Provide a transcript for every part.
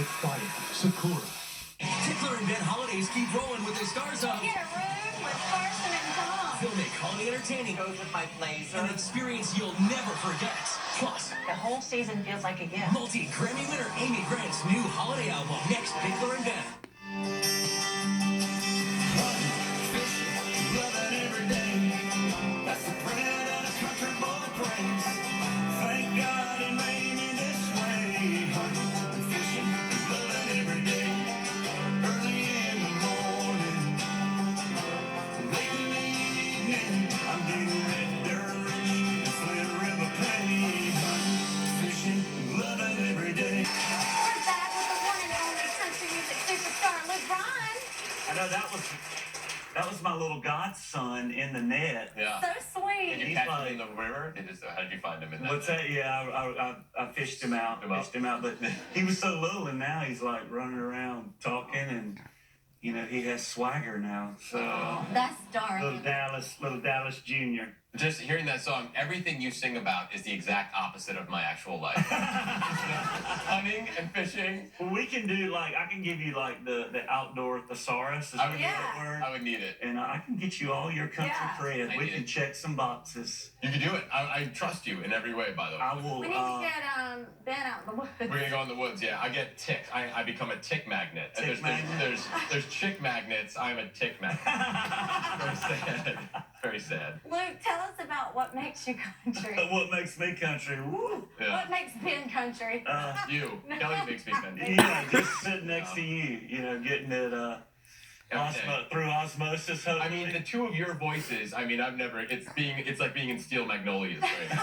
with fire, Sakura. Tickler and Ben holidays keep rolling with their stars on. Get a room with Carson and Tom. They'll make holiday entertaining Goes with my blazer. an experience you'll never forget. Plus, The whole season feels like a gift. multi-Grammy winner Amy Grant's new holiday album. Next, Tickler and Ben. I know that was my little godson in the net. Yeah. So sweet. Did you He's catch like- him in the river? How did you find him in that? What's that? Yeah, I fished him out. But he was so little, and now he's like running around talking, and he has swagger now. So That's dark. little Dallas Jr. Just hearing that song, everything you sing about is the exact opposite of my actual life. Hunting and fishing. Well, we can do I can give you the outdoor thesaurus. I would need Yeah. it. I would need it. And I can get you all your country Yeah. cred. I We need can it. check some boxes. You can do it. I trust you in every way, by the way. I will. We need to get Ben out in the woods. We're gonna go in the woods. Yeah, I get ticks. I become a tick magnet. Tick magnet? There's chick magnets. I'm a tick magnet. Very sad. Very sad. Luke, tell us about what makes you country. What makes me country? Woo! Yeah. What makes Ben country? You. Kelly makes me country. Yeah, just sitting next to you, getting it Every day. through osmosis. I Hopefully. mean, the two of your voices. I mean, it's like being in Steel Magnolias right now.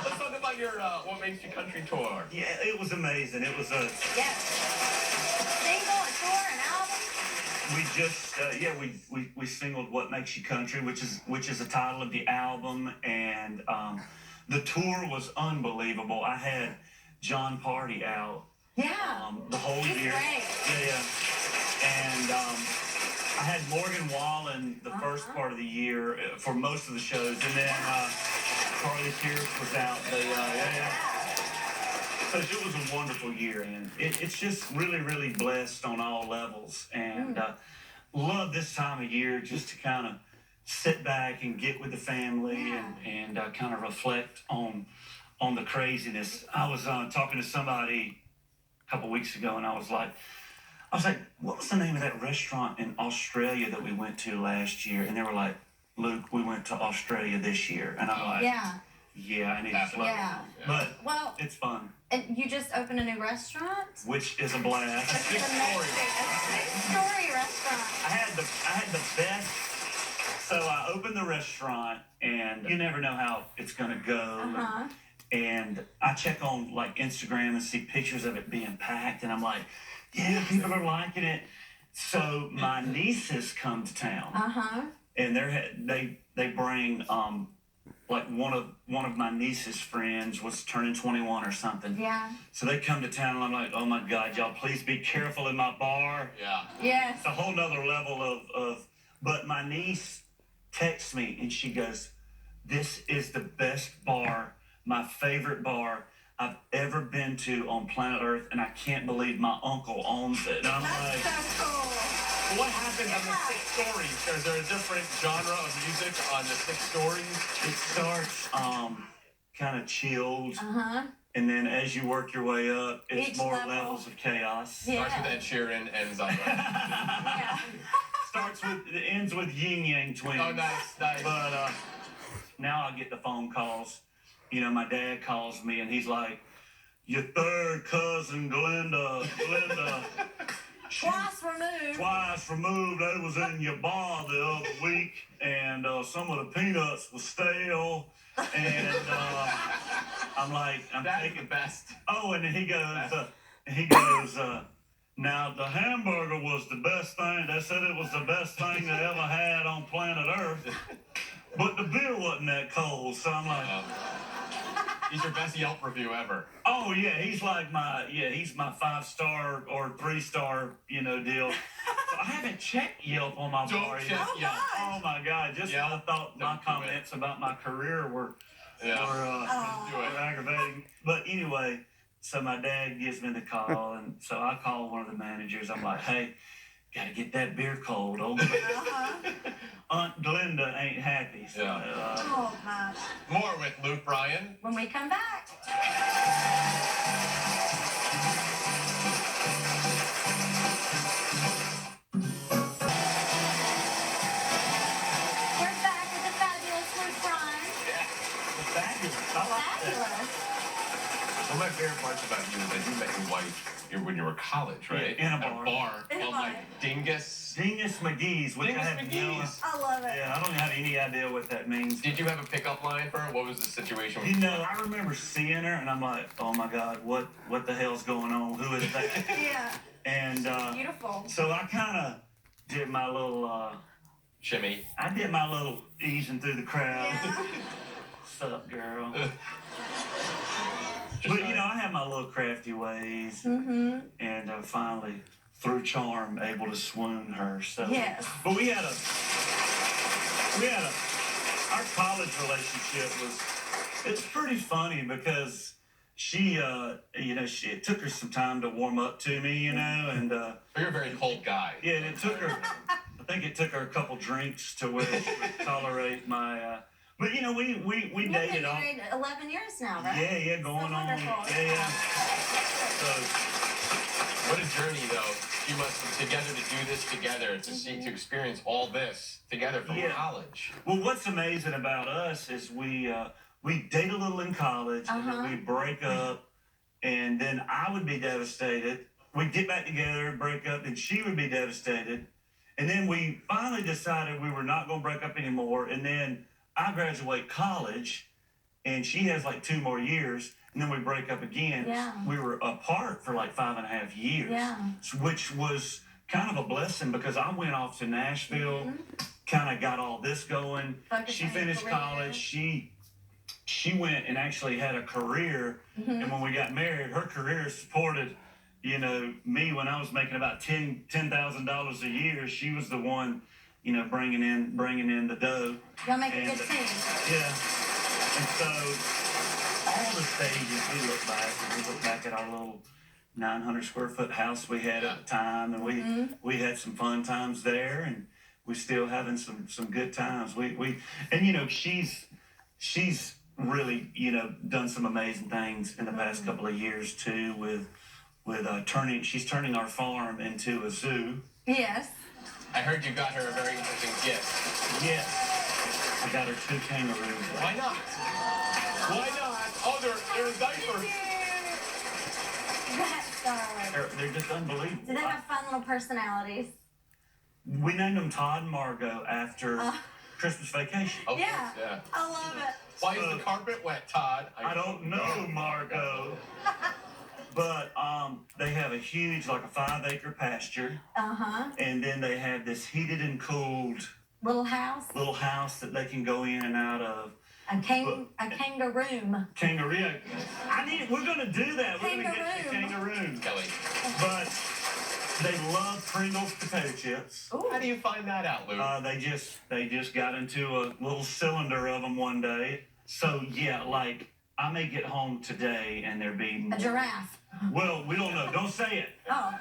Let's talk about your What Makes You Country tour. Yeah, it was amazing. It was Yes. Single, a tour, an album. we just we singled "What Makes You Country," which is the title of the album, and the tour was unbelievable. I had John Party out Yeah. the whole He's year. great. Yeah. And I had Morgan Wallen the first part of the year for most of the shows, and then Carly Pierce was out. So it was a wonderful year, and it's just really, really blessed on all levels, and love this time of year just to kind of sit back and get with the family and kind of reflect on the craziness. I was talking to somebody a couple weeks ago, and I was like, what was the name of that restaurant in Australia that we went to last year? And they were like, Luke, we went to Australia this year. And I'm like, yeah, I need to slow Yeah. But Well, it's fun, and you just opened a new restaurant? which is a blast. It's amazing. A six-story restaurant. I had the best. So I opened the restaurant, and you never know how it's gonna go. Uh-huh. And I check on Instagram and see pictures of it being packed, and I'm like, yeah, people are liking it. So my nieces come to town, Uh-huh. and they bring one of my niece's friends was turning 21 or something. Yeah. So they come to town, and I'm like, oh my God, y'all, please be careful in my bar. Yeah. Yes. It's a whole nother level of. But my niece texts me, and she goes, "This is the best bar, my favorite bar I've ever been to on planet Earth, and I can't believe my uncle owns it." And I'm like, That's so cool. Well, what happened on the 6 stories? Is there a different genre of music on the 6 stories? it starts kind of chilled, Uh-huh. and then as you work your way up, it's Each more level. levels of chaos. Yeah. Starts with Ed Sheeran, ends on. Yeah. It ends with Yin Yang Twins. Oh, nice. But now I get the phone calls. My dad calls me, and he's like, "Your third cousin, Glenda, Twice removed. They was in your bar the other week, and some of the peanuts was stale." And I'm That's taking the best. Oh, and then he goes, now the hamburger was the best thing. They said it was the best thing they ever had on planet Earth. But the beer wasn't that cold, so I'm like, He's your best Yelp review ever. oh yeah, he's my 5-star or 3-star, deal. So I haven't checked Yelp on my bar Don't yet. check Yelp. Oh my God, just Yeah, I thought my don't do it. comments about my career were Yeah. aggravating. But anyway, So my dad gives me the call, and so I call one of the managers. I'm like, hey, gotta get that beer cold. Old Aunt Glenda ain't happy. So, Oh, gosh. More with Luke Bryan. When we come back. We're back with the fabulous Luke Bryan. fabulous. I like that. Fabulous. One of my favorite parts about you is that you met your wife when you were in college, right? Yeah, in a At bar. In a called bar. like Dingus. Dingus McGee's, which Dingus I have no. McGee's. I love it. Yeah, I don't have any idea what that means. Did you have a pickup line for her? What was the situation? You know, I remember seeing her, and I'm like, oh my God, what the hell's going on? Who is that? Yeah. And Beautiful. so I kind of did my little. Shimmy. I did my little easing through the crowd. Yeah. What's up, girl? But you know, I have my little crafty ways, Mm-hmm. and finally, through charm, able to swoon her. So, Yes. but we had our college relationship it's pretty funny because she, it took her some time to warm up to me, you know, and You're a very cold guy. yeah, and it took her. I think it took her a couple drinks to where she would tolerate my. But you know, we You've been dated all. married 11 years now, right? Yeah, going on. wonderful. Yeah. So What a journey, though. You must have together to do this together, to see, to experience all this together from Yeah. college. well, what's amazing about us is we date a little in college, and then we break up, and then I would be devastated. We'd get back together, break up, and she would be devastated. And then we finally decided we were not going to break up anymore. And then I graduate college, and she has like 2 more years, and then we break up again. Yeah. We were apart for like 5.5 years, Yeah. which was kind of a blessing because I went off to Nashville, kind of got all this going. Focus She on your finished career. college. She went and actually had a career, and when we got married, her career supported, you know, me when I was making about $10,000 a year. She was the one, you know, bringing in the dough. Y'all make a And, good team. Yeah, and so all the stages we look back at our little 900 square foot house we had at the time, and we had some fun times there, and we still having some good times. We and you know she's really, you know, done some amazing things in the past couple of years too with she's turning our farm into a zoo. Yes. I heard you got her a very interesting gift. Yes, I got her 2 kangaroos. Why not? Why not? Oh, they're in diapers. That's darling. They're just unbelievable. Do they have fun little personalities? We named them Todd and Margot after Christmas Vacation. Of Yeah. course, yeah. I love it. Why is the carpet wet, Todd? I don't know, Margot. But they have a huge, like a 5-acre pasture, and then they have this heated and cooled Little house. that they can go in and out of. A kangaroo. Kangaroo. We're gonna do that. We're gonna get the kangaroo. Kelly, But they love Pringles potato chips. Ooh. how do you find that out, Luke? They just got into a little cylinder of them one day. So yeah, like I may get home today and there be A giraffe. Well, we don't know. Don't say it. Oh.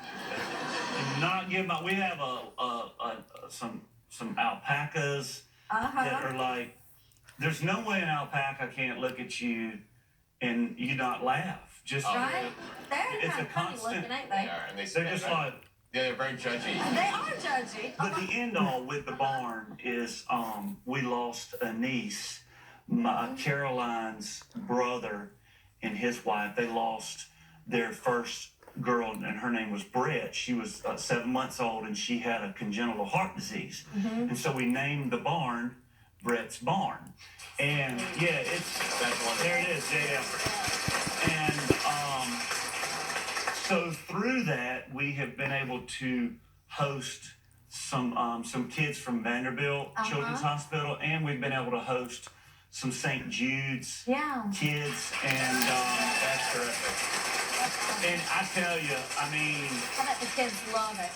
Do not give my. We have some alpacas that are like. There's no way an alpaca can't look at you and you not laugh. Just Right? They're It's kind a of funny constant- looking, ain't They they? are, and they're just like. yeah, they're very judgy. They are judgy. But the end all with the barn is we lost a niece, Caroline's brother and his wife. They lost their first girl, and her name was Brett. She was 7 months old, and she had a congenital heart disease. And so we named the barn Brett's Barn. And yeah, That's wonderful. there it is. Yeah. And so through that, we have been able to host some kids from Vanderbilt Children's Hospital, and we've been able to host some St. Jude's Yeah. kids, and That's terrific. and I tell you, I mean, I bet the kids love it.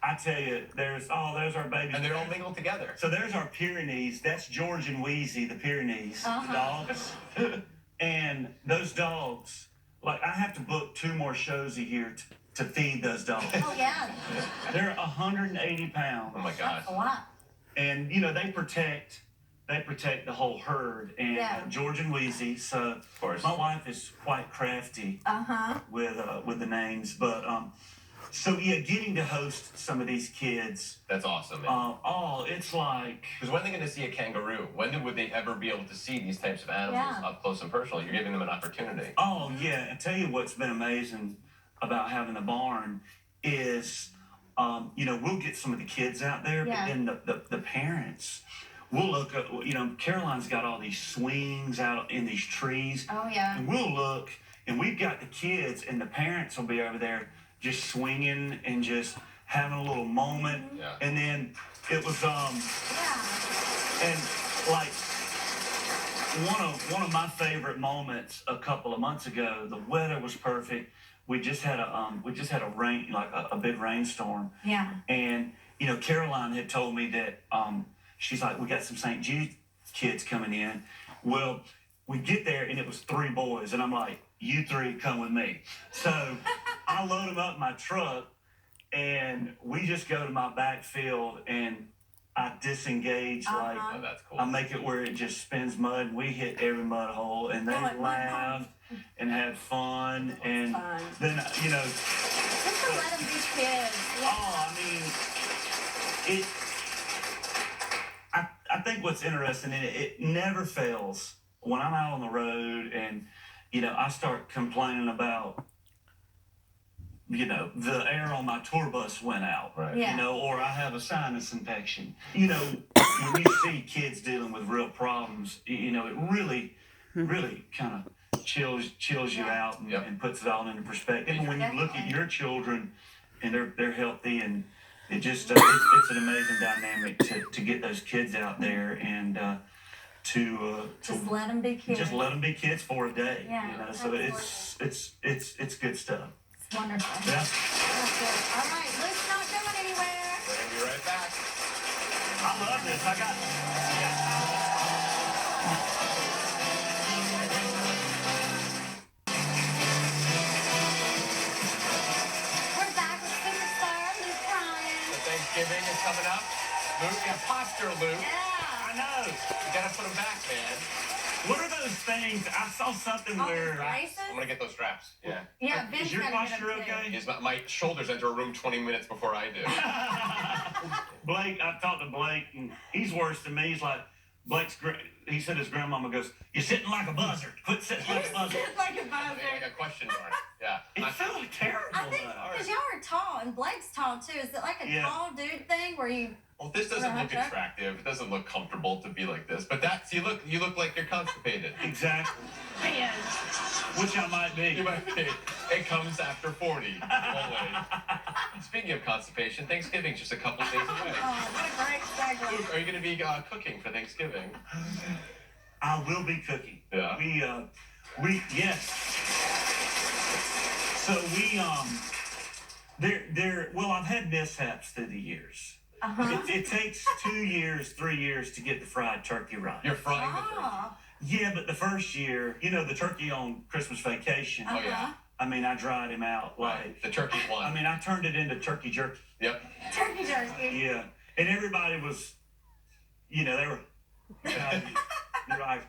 I tell you, there's our baby. And they're all mingled together. So there's our Pyrenees. That's George and Wheezy, the Pyrenees, the dogs. And those dogs like I have to book 2 more shows a year to feed those dogs. Oh, yeah. They're 180 pounds. Oh my gosh. That's a lot. And they protect the whole herd. And Yeah. George and Wheezy. So Of course. my wife is quite crafty with the names, but so yeah, getting to host some of these kids. That's awesome, man. It's like. Because when are they going to see a kangaroo? When would they ever be able to see these types of animals Yeah. up close and personal? You're giving them an opportunity. Oh yeah, and tell you what's been amazing about having the barn is, we'll get some of the kids out there, Yeah. but then the parents. We'll look at, Caroline's got all these swings out in these trees. Oh, yeah. And we'll look, and we've got the kids, and the parents will be over there just swinging and just having a little moment. Yeah. And then it was, Yeah. and like one of my favorite moments a couple of months ago, the weather was perfect. We just had a rain, like a big rainstorm. Yeah. And Caroline had told me that she's like, we got some St. Jude kids coming in. Well, we get there and it was 3 boys, and I'm like, you 3 come with me. So I load them up in my truck, and we just go to my backfield, and I disengage like Oh, that's cool. I make it where it just spins mud, and we hit every mud hole, and they like mud laughed and had fun, and fun. then Just to let them be kids. Yeah. oh, I mean, I think what's interesting in it never fails when I'm out on the road and I start complaining about the air on my tour bus went out, Right. Yeah. or I have a sinus infection. When you see kids dealing with real problems, it really kind of chills you out and, Yep. and puts it all into perspective. And when you look at your children and they're healthy, and it just it's an amazing dynamic to get those kids out there and to Just let them be kids. just let them be kids for a day. Yeah, So that's it's good stuff. It's wonderful. Yeah. That's good. All right, Luke's not going anywhere. We're going to be right back. I love this. I got. We're back with superstar Luke Ryan. So Thanksgiving is coming up. Luke, imposter Luke. Yeah. I know. You got to put them back, man. What are those things? I saw something All where. the braces? I'm going to get those straps. Yeah. Yeah, Ben's Is your gotta get posture them too. okay? Is my shoulders enter a room 20 minutes before I do. Blake, I talked to Blake, and he's worse than me. He's like, he said his grandmama goes, "You're sitting like a buzzard. Quit sitting like a buzzard." Like a Like buzzard. a question mark. Yeah. It felt terrible. I think though. because y'all are tall and Blake's tall too. Is it like a Yeah. tall dude thing where you? Well, this doesn't Right, look okay. attractive. It doesn't look comfortable to be like this. But you look like you're constipated. Exactly. Man. Which I might be. You might be. It comes after 40. Always. Speaking of constipation, Thanksgiving's just a couple days away. Oh, what a great segue. Luke, are you going to be cooking for Thanksgiving? I will be cooking. Yeah. Yes. So well, I've had mishaps through the years. It takes 2 years, 3 years to get the fried turkey right. You're frying the turkey. Oh. Yeah, but the first year, the turkey on Christmas vacation, Oh, yeah. I mean, I dried him out like, The turkey's one. I mean, I turned it into turkey jerky. Yep. Turkey jerky. Yeah. And everybody was, they were, they're like,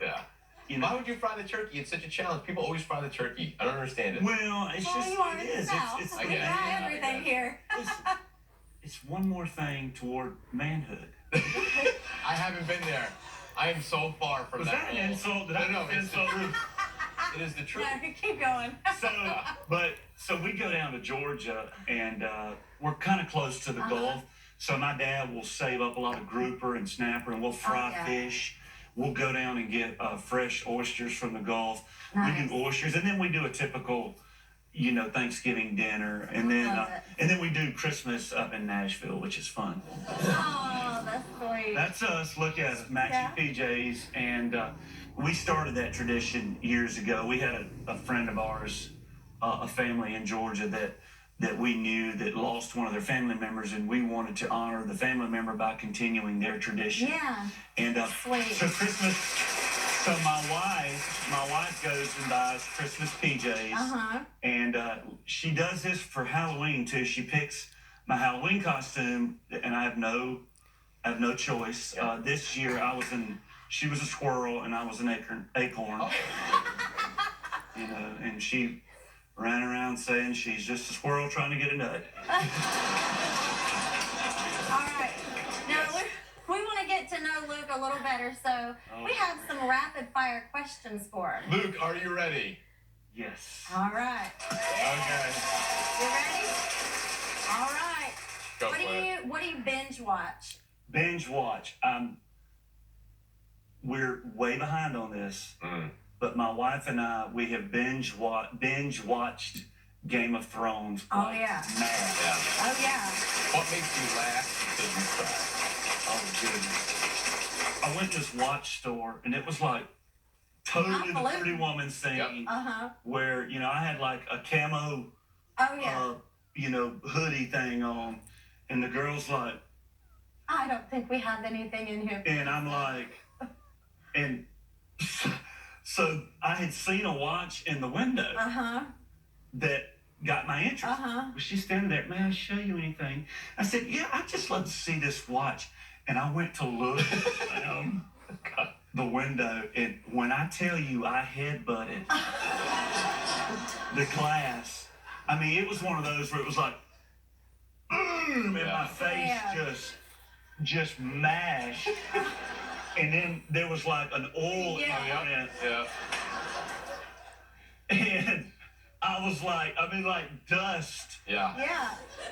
Yeah. you know. Why would you fry the turkey? It's such a challenge. People always fry the turkey. I don't understand it. Well, it's Well, just, you are it in the is. South. It's, I We get it. got Yeah, I everything get it. here. it's one more thing toward manhood. I haven't been there. I am so far from Was that an goal. insult? Did I No, make an it's the insult? truth. It is the truth. No, keep going. So we go down to Georgia, and we're kind of close to the Gulf. So my dad will save up a lot of grouper and snapper, and we'll fry yeah. fish. We'll go down and get fresh oysters from the Gulf. Nice. We do oysters, and then we do a typical, Thanksgiving dinner, and Love it. then we do Christmas up in Nashville, which is fun. Oh, that's sweet. That's us. Look at us, matching PJs, and we started that tradition years ago. We had a friend of ours, a family in Georgia that we knew that lost one of their family members, and we wanted to honor the family member by continuing their tradition. Yeah. And Sweet. so So my wife goes and buys Christmas PJs, and she does this for Halloween too. She picks my Halloween costume, and I have no choice. This year she was a squirrel and I was an acorn. Oh. You know, and she ran around saying she's just a squirrel trying to get a nut. All right. Now, we want to get to know Luke a little better, so we have some rapid fire questions for him. Luke, are you ready? Yes. All right. Okay. You ready? All right. Go for it. What do you binge watch? Binge watch. We're way behind on this, but my wife and we have binge watched Game of Thrones. Oh, like yeah. Mad. Yeah. Oh, yeah. What makes you laugh until you cry? Oh goodness. I went to this watch store and it was like totally the Pretty Woman scene where, you know, I had like a camo hoodie thing on, and the girl's like, I don't think we have anything in here. and I'm like, and so I had seen a watch in the window that got my interest. Was she standing there? May I show you anything? I said, yeah, I'd just love to see this watch. And I went to look down the window, and when I tell you I headbutted the glass, I mean, it was one of those where it was like, boom, and my face just mashed. And then there was like an oil imprint. Yeah. And I was like, dust Yeah.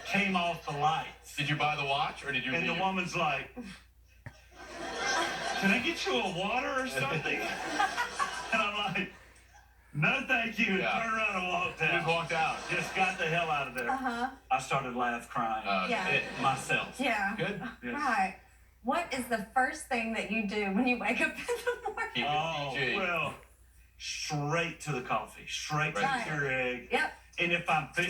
came off the lights. Did you buy the watch or did you And leave? the woman's like, can I get you a water or something? And I'm like, no thank you. And turned around and walked out. You just walked out. Just got the hell out of there. I started crying myself. Yeah. Good. Yes. Right. What is the first thing that you do when you wake up in the morning? Keep it Oh, PG. well, straight to the coffee. Straight to Right. the Keurig. Yep. And if I'm and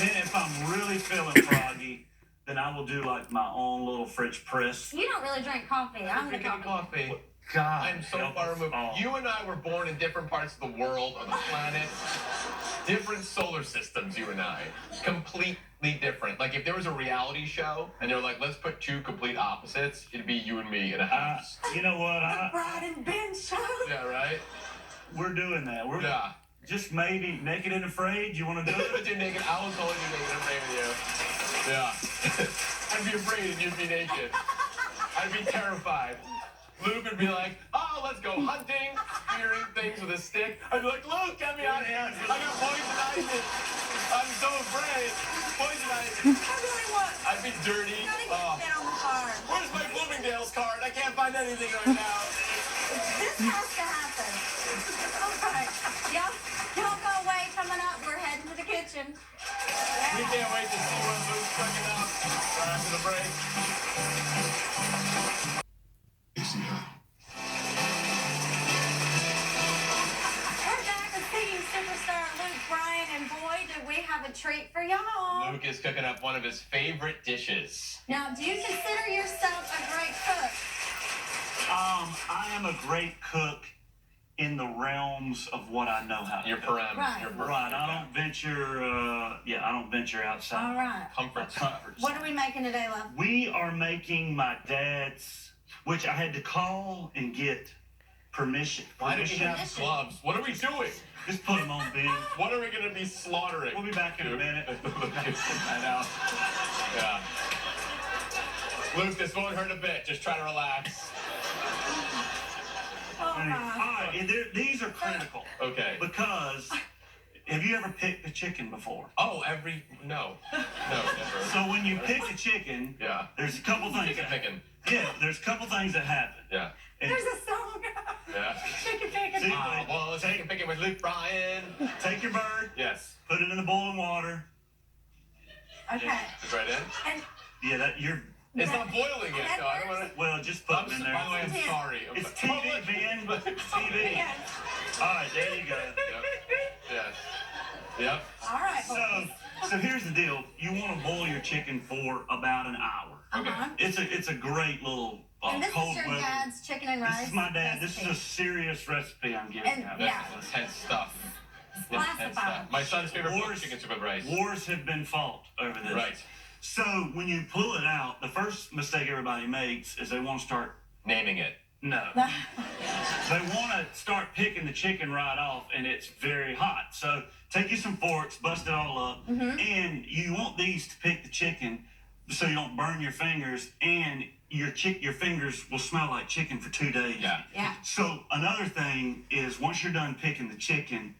then if I'm really feeling froggy, then I will do like my own little French press. You don't really drink coffee. I'm the Drinking coffee. coffee. God, I'm so help far us removed. all. You and I were born in different parts of the world, of the planet. Different solar systems, you and I. Completely different. Like, if there was a reality show, and they were like, let's put two complete opposites, it'd be you and me in a house. You know what? Brad and Ben show. Yeah, right? We're doing that. We're just maybe Naked and Afraid. You want to do it? But you're naked. I was totally naked and afraid with you. Yeah. I'd be afraid and you'd be naked. I'd be terrified. Luke would be like, oh, let's go hunting, spearing things with a stick. I'd be like, Luke, get me out of here. I got poison ivy. I'm so afraid. Poison ivy. I really want. I'd be dirty. Gotta get down the card. Where's my Bloomingdale's card? I can't find anything right now. This has to happen. All right. Y'all go away. Coming up, we're heading to the kitchen. We can't wait to see when Luke's cooking up. Right after the break. We're back with singing superstar Luke Bryan, and boy, do we have a treat for y'all. Luke is cooking up one of his favorite dishes. Now, do you consider yourself a great cook? I am a great cook in the realms of what I know how to Your do. parameters. Right. Your Right. I don't venture. I don't venture outside. All right. comforts. What are we making today, love? We are making my dad's, which I had to call and get permission. Why do we have Permission. gloves? What are we doing? Just put them on, Ben. What are we going to be slaughtering? We'll be back in a minute. I know. Yeah. Luke, this won't hurt a bit. Just try to relax. Oh, All my. right, these are critical Okay. because have you ever picked a chicken before? Oh, no, never. So when you pick a chicken, Yeah. there's a couple things. Chicken picking. Yeah, there's a couple things that happen. Yeah. And There's a song. Yeah. Chicken picking. See? Well, let's chicken picking with Luke Bryan. take your bird, Yes. put it in the boiling water. Okay. Just right in. And Yeah, It's not boiling yet, though. I don't want to. well, just put them in there. By the way, I'm sorry. It's TV, Ben. It's TV. yes. All right, there you go. Yes. Yep. All right. boys. So here's the deal. You want to boil your chicken for about an hour. It's a great little And this cold is your weather. dad's chicken and rice. This is my dad. This is a recipe. serious recipe I'm giving And- out. yeah. That's intense stuff. Classified. My son's favorite food Wars- is chicken soup with rice. Wars have been fought over this. Right. So when you pull it out, the first mistake everybody makes is they want to start. Naming it. No. They want to start picking the chicken right off, and it's very hot. So take you some forks, bust it all up, and you want these to pick the chicken so you don't burn your fingers, and your fingers will smell like chicken for 2 days. Yeah. So another thing is once you're done picking the chicken,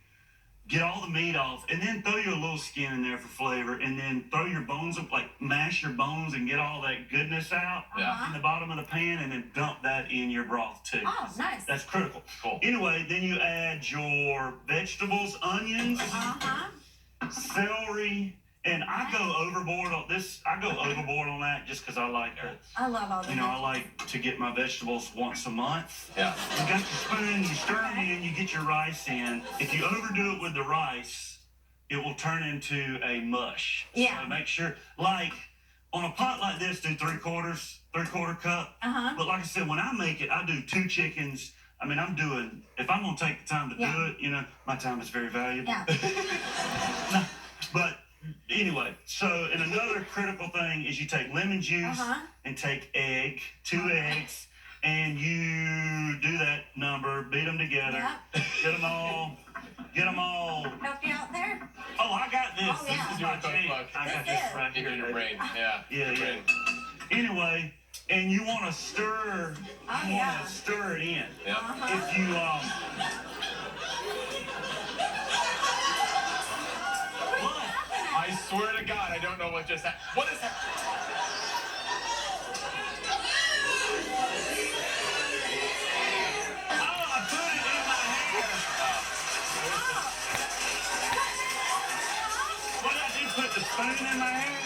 get all the meat off, and then throw you a little skin in there for flavor, and then throw your bones up, like mash your bones and get all that goodness out in the bottom of the pan, and then dump that in your broth too. Oh, nice. That's critical. Cool. Anyway, then you add your vegetables, onions, celery, and I go overboard on this. I go overboard on that just because I like to. I love all the I like to get my vegetables once a month. Yeah. You got your spoon, you stir them in, you get your rice in. If you overdo it with the rice, it will turn into a mush. Yeah. So make sure, like, on a pot like this, do three-quarter cup. But like I said, when I make it, I do 2 chickens. I mean, if I'm going to take the time to do it, my time is very valuable. Yeah. But anyway, so and another critical thing is you take lemon juice and take 2 eggs, and you do that number, beat them together, get them all. Help you out there? Oh, I got this. Oh, yeah. This is You're my a cookbook. jam. I got This this is. right here. In your baby. brain. Yeah. Yeah. Brain. Anyway, and you want to stir. You want to stir it in. Yeah. If you What? I swear to God, I don't know what just happened. What is that? Oh, I put it in my hair. What did I do? Put the spoon in my hair?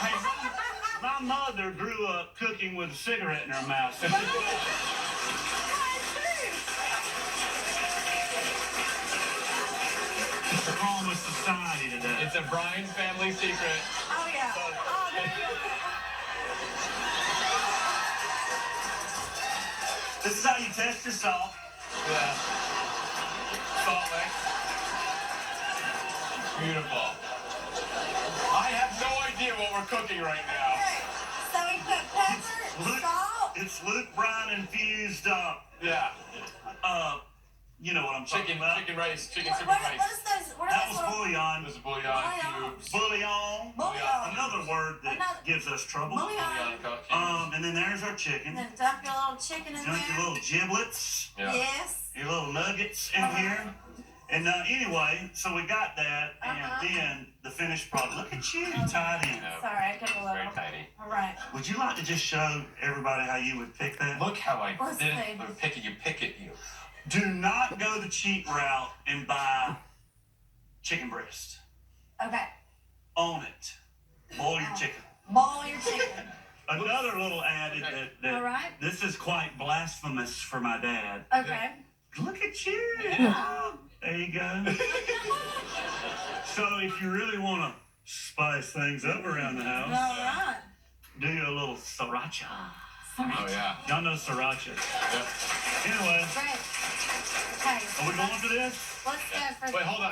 Hey, my mother grew up cooking with a cigarette in her mouth. What's wrong with society today? It's a Brian family secret. Oh, yeah. Oh, there you go. This is how you test your salt. Yeah. Salt Lake. Beautiful. I have no idea what we're cooking right now. Okay. So we put pepper, salt. It's Luke Bryan infused, Yeah. you know what I'm talking about. Chicken rice, chicken soup What and are rice. those? What are That those was little- bouillon. This is bouillon cubes. Bouillon. Bouillon. Another word that Another- gives us trouble. Bouillon. Cubes. And then there's our chicken. Then dump your little chicken in Dunk your there. little giblets, Yeah. Yes. your little nuggets in here. And anyway, so we got that, and then the finished product. Look at you, tied in. Yeah. Sorry, I took a Very little. tiny. All right. Would you like to just show everybody how you would pick that? Look how I Let's did see. it. I'm picking you, pick it, you. Do not go the cheap route and buy chicken breast. Okay. Own it. Boil your chicken. Boil your chicken. Another little added that All right. this is quite blasphemous for my dad. Okay. Look at you. There you go. So if you really want to spice things up around the All house, right. do a little sriracha. Oh, yeah. Y'all know sriracha. Yep. Anyway, Great. Okay. are we going for this? Let's go for Wait, hold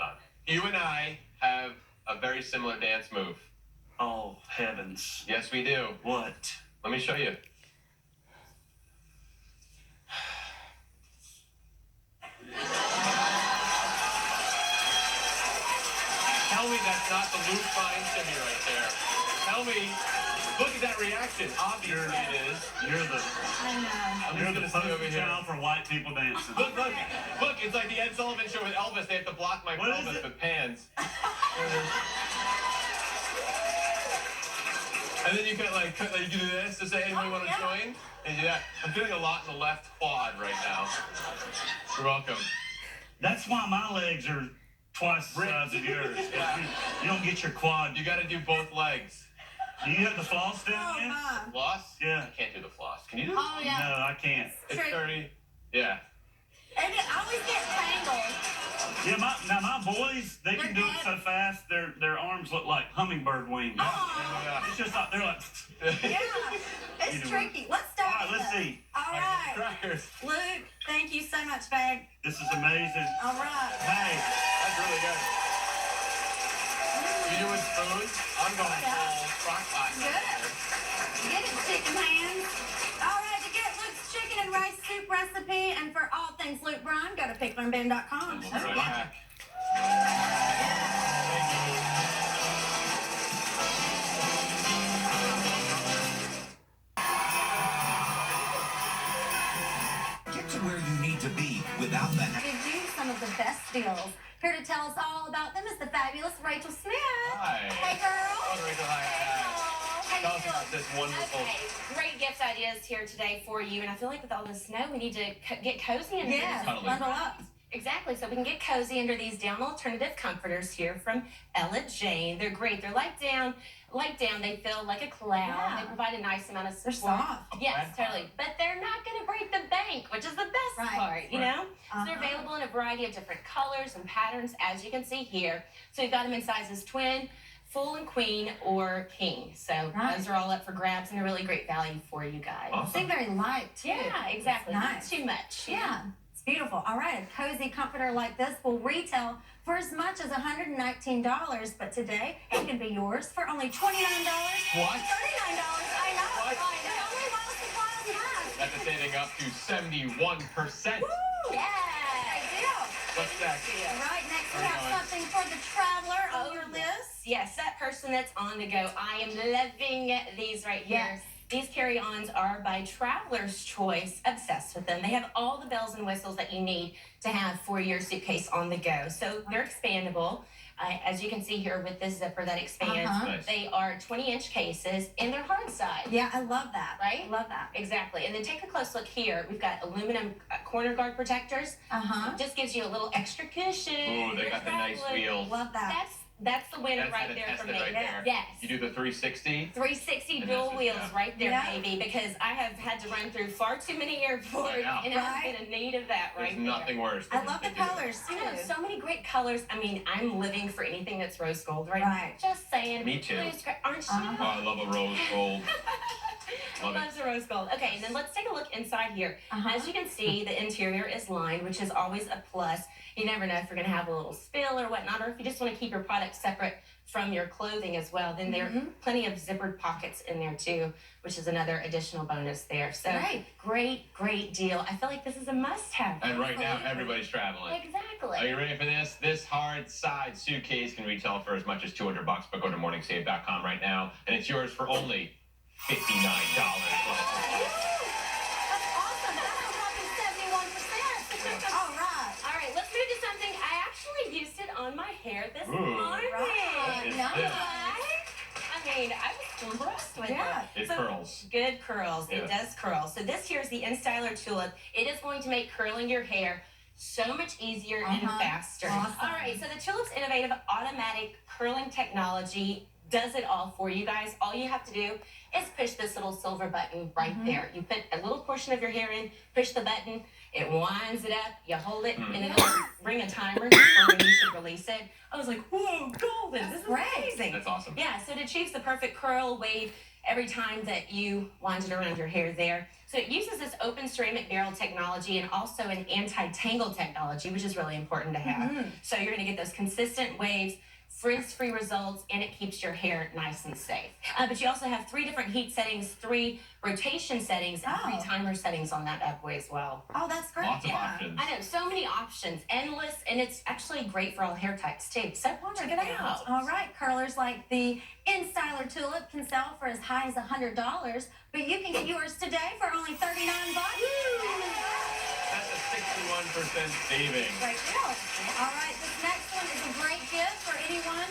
on. You and I have a very similar dance move. Oh, heavens. Yes, we do. What? Let me show you. Tell me that's not the Luke Bryan shimmy right there. Tell me, look at that reaction. Obviously it is. You're the I know. I'm you're just the gonna stay over poster here. child for white people dancing. Look, it's like the Ed Sullivan show with Elvis. They have to block my What is pelvis it? with pans. And then you can like you do this to say anybody want to join? And you do that. I'm feeling a lot in the left quad right now. You're welcome. That's why my legs are twice the size of yours. Yeah. You don't get your quad. You got to do both legs. Do you have the floss down Oh, yet? Mom. Floss? Yeah. I can't do the floss. Can you do it? Oh, yeah. No, I can't. It's Trick. 30. Yeah. And I always get tangled. Yeah, my boys, they can do it so fast, their arms look like hummingbird wings. Oh. It's just like, they're like... Yeah, it's Either tricky. Let's start All right, with let's this. see. All right. Crackers. Luke, thank you so much, babe. This is amazing. All right. Hey, That's really good. You doing spoons? I'm going full crock pot. Good. Get it, chicken hands. All right, to get Luke's chicken and rice soup recipe and for all things Luke Bryan, go to picklandben.com. We'll be right back. Get to where you need to be without the Give you some of the best deals. Here to tell us all about them is the fabulous Rachel Smith. Hi. Hey, girl. Oh, Rachel, hi. How Tell you us doing? about this wonderful. Okay, great gift ideas here today for you. And I feel like with all the snow, we need to get cozy under Yes, these. Totally. bundle up. Exactly. So we can get cozy under these down alternative comforters here from Ella Jane. They're great. They're light down. They feel like a cloud. Yeah. They provide a nice amount of They're support. soft. Yes, totally. But they're not going to break the bank, which is the best Right. part, you Right. know? So they're Uh-huh. available in a variety of different colors and patterns, as you can see here. So we've got them in sizes twin, full and queen, or king. So Right. those are all up for grabs and a really great value for you guys. Awesome. Seem very light, too. Yeah, exactly. It's Not nice. too much. Yeah, it's beautiful. All right, a cozy comforter like this will retail for as much as $119, but today it can be yours for only $29. What? $39. I know. What? I know. Only while supplies last. That's a saving up to 71%. Woo! Yeah. Great deal. What's next? All right, next we Where are have we going? something for the traveler on Oh, your list. Yes, that person that's on the go. I am loving these right here. Yes. These carry-ons are by Traveler's Choice. Obsessed with them. They have all the bells and whistles that you need to have for your suitcase on the go. So they're expandable. As you can see here with this zipper that expands. Uh-huh. Nice. They are 20-inch cases and they're hard side. Yeah, I love that. Right? I love that. Exactly. And then take a close look here. We've got aluminum corner guard protectors. Uh-huh. Just gives you a little extra cushion. Ooh, they You're got the nice traveling. wheels. Love that. That's the winner That's right the there test for it me. right there. Yes. You do the 360. 360 And dual that's it, wheels yeah. right there, Yeah. baby, because I have had to run through far too many airports, I know. and Right. I'm in need of that There's right nothing worse. I than love the to do it. colors, there. too. I know, so many great colors. I mean, I'm living for anything that's rose gold right, Right. now. Just saying. Me too. Blue sky- aren't you? Uh-huh. Oh, I love a rose gold. Love it. Loves the rose gold. Okay, and then let's take a look inside here. Uh-huh. As you can see, the interior is lined, which is always a plus. You never know if you're going to have a little spill or whatnot, or if you just want to keep your product separate from your clothing as well. Then there are Mhm. plenty of zippered pockets in there too, which is another additional bonus there. So Great. great deal. I feel like this is a must-have. And right now, Absolutely. everybody's traveling. Exactly. Are you ready for this? This hard side suitcase can retail for as much as $200, but go to morningsave.com right now, and it's yours for only $59. That's awesome. That's a whopping 71%. All right. All right, let's move to something. I actually used it on my hair this Ooh. morning. Right. It's Nice. this. I mean, I was impressed with Yeah. it. It So- curls. Good curls. It Yeah. does curl. So this here is the InStyler Tulip. It is going to make curling your hair so much easier and Uh-huh. faster. Awesome. All right, so the Tulip's innovative automatic curling technology does it all for you guys. All you have to do is push this little silver button right Mhm. there. You put a little portion of your hair in, push the button, it winds it up, you hold it, Mm. and it'll ring a timer for when you should release it. I was like, whoa, golden, That's this is great. amazing. That's awesome. Yeah, so it achieves the perfect curl wave every time that you wind it around your hair there. So it uses this open ceramic barrel technology and also an anti-tangle technology, which is really important to have. Mhm. So you're going to get those consistent waves, frizz-free results, and it keeps your hair nice and safe. But you also have 3 different heat settings, 3 rotation settings, and 3 Oh. timer settings on that bad boy as well. Oh, that's great. Lots of Yeah. options. I know, so many options, endless, and it's actually great for all hair types too. So check it out. All right, curlers like the InStyler Tulip can sell for as high as $100, but you can get yours today for only $39. That's a 61% saving. Great deal. All right, this next one is a great gift for anyone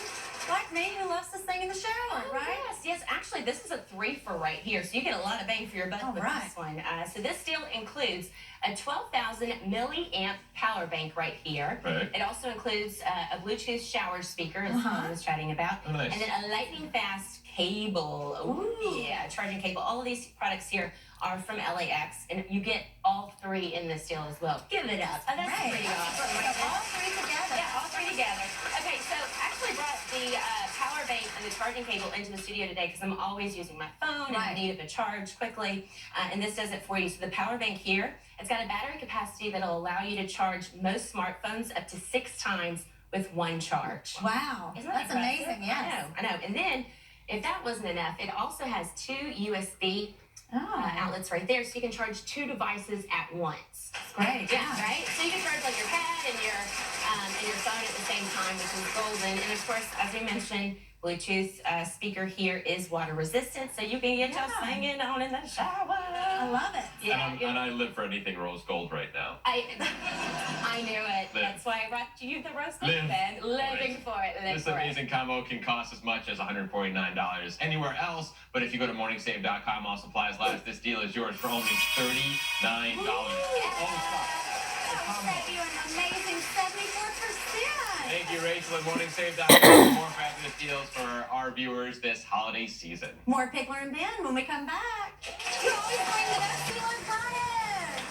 like me who loves to sing in the shower, Oh, right? Yes, actually, this is a 3 for right here, so you get a lot of bang for your buck All with right. this one. So this deal includes a 12,000 milliamp power bank right here. Right. It also includes a Bluetooth shower speaker, as Uh-huh. I was chatting about, Oh, nice. and then a lightning fast cable. Ooh. Yeah, charging cable. All of these products here are from LAX, and you get all 3 in this deal as well. Give it up. Oh, that's Great. pretty awesome. So all 3 together. Yeah, all three together. Okay, so I actually brought the power bank and the charging cable into the studio today because I'm always using my phone and I Right. need it to charge quickly. And this does it for you. So the power bank here, it's got a battery capacity that'll allow you to charge most smartphones up to 6 times with one charge. Wow. Isn't that That's impressive? amazing. Yes. I know. And then, if that wasn't enough, it also has 2 USB outlets right there, so you can charge 2 devices at once. That's great. Yeah, right. So you can charge like your pad and your phone at the same time, which is golden. And of course, as we mentioned, Bluetooth speaker here is water resistant, so you can get your singing on in the shower. I love it. Yeah, And I live for anything rose gold right now. I knew it. That's why I brought you the roast beef, Live Ben. Living for for it. Live This for it. amazing combo can cost as much as $149 anywhere else, but if you go to morningsave.com while supplies last, this deal is yours for only $39. That'll save you an amazing 74%. Thank you, Rachel, at morningsave.com for more fabulous deals for our viewers this holiday season. More Pickler and Ben when we come back. You always bring the best deal in Friday.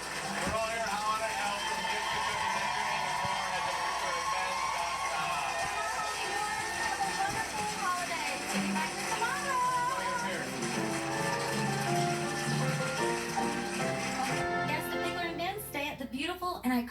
For all your holiday help from gift to cookies, entertaining, and more, head to picklerandben.com. Have a wonderful holiday. See you back tomorrow. Here. Yes, the Pickler and Ben stay at the beautiful and iconic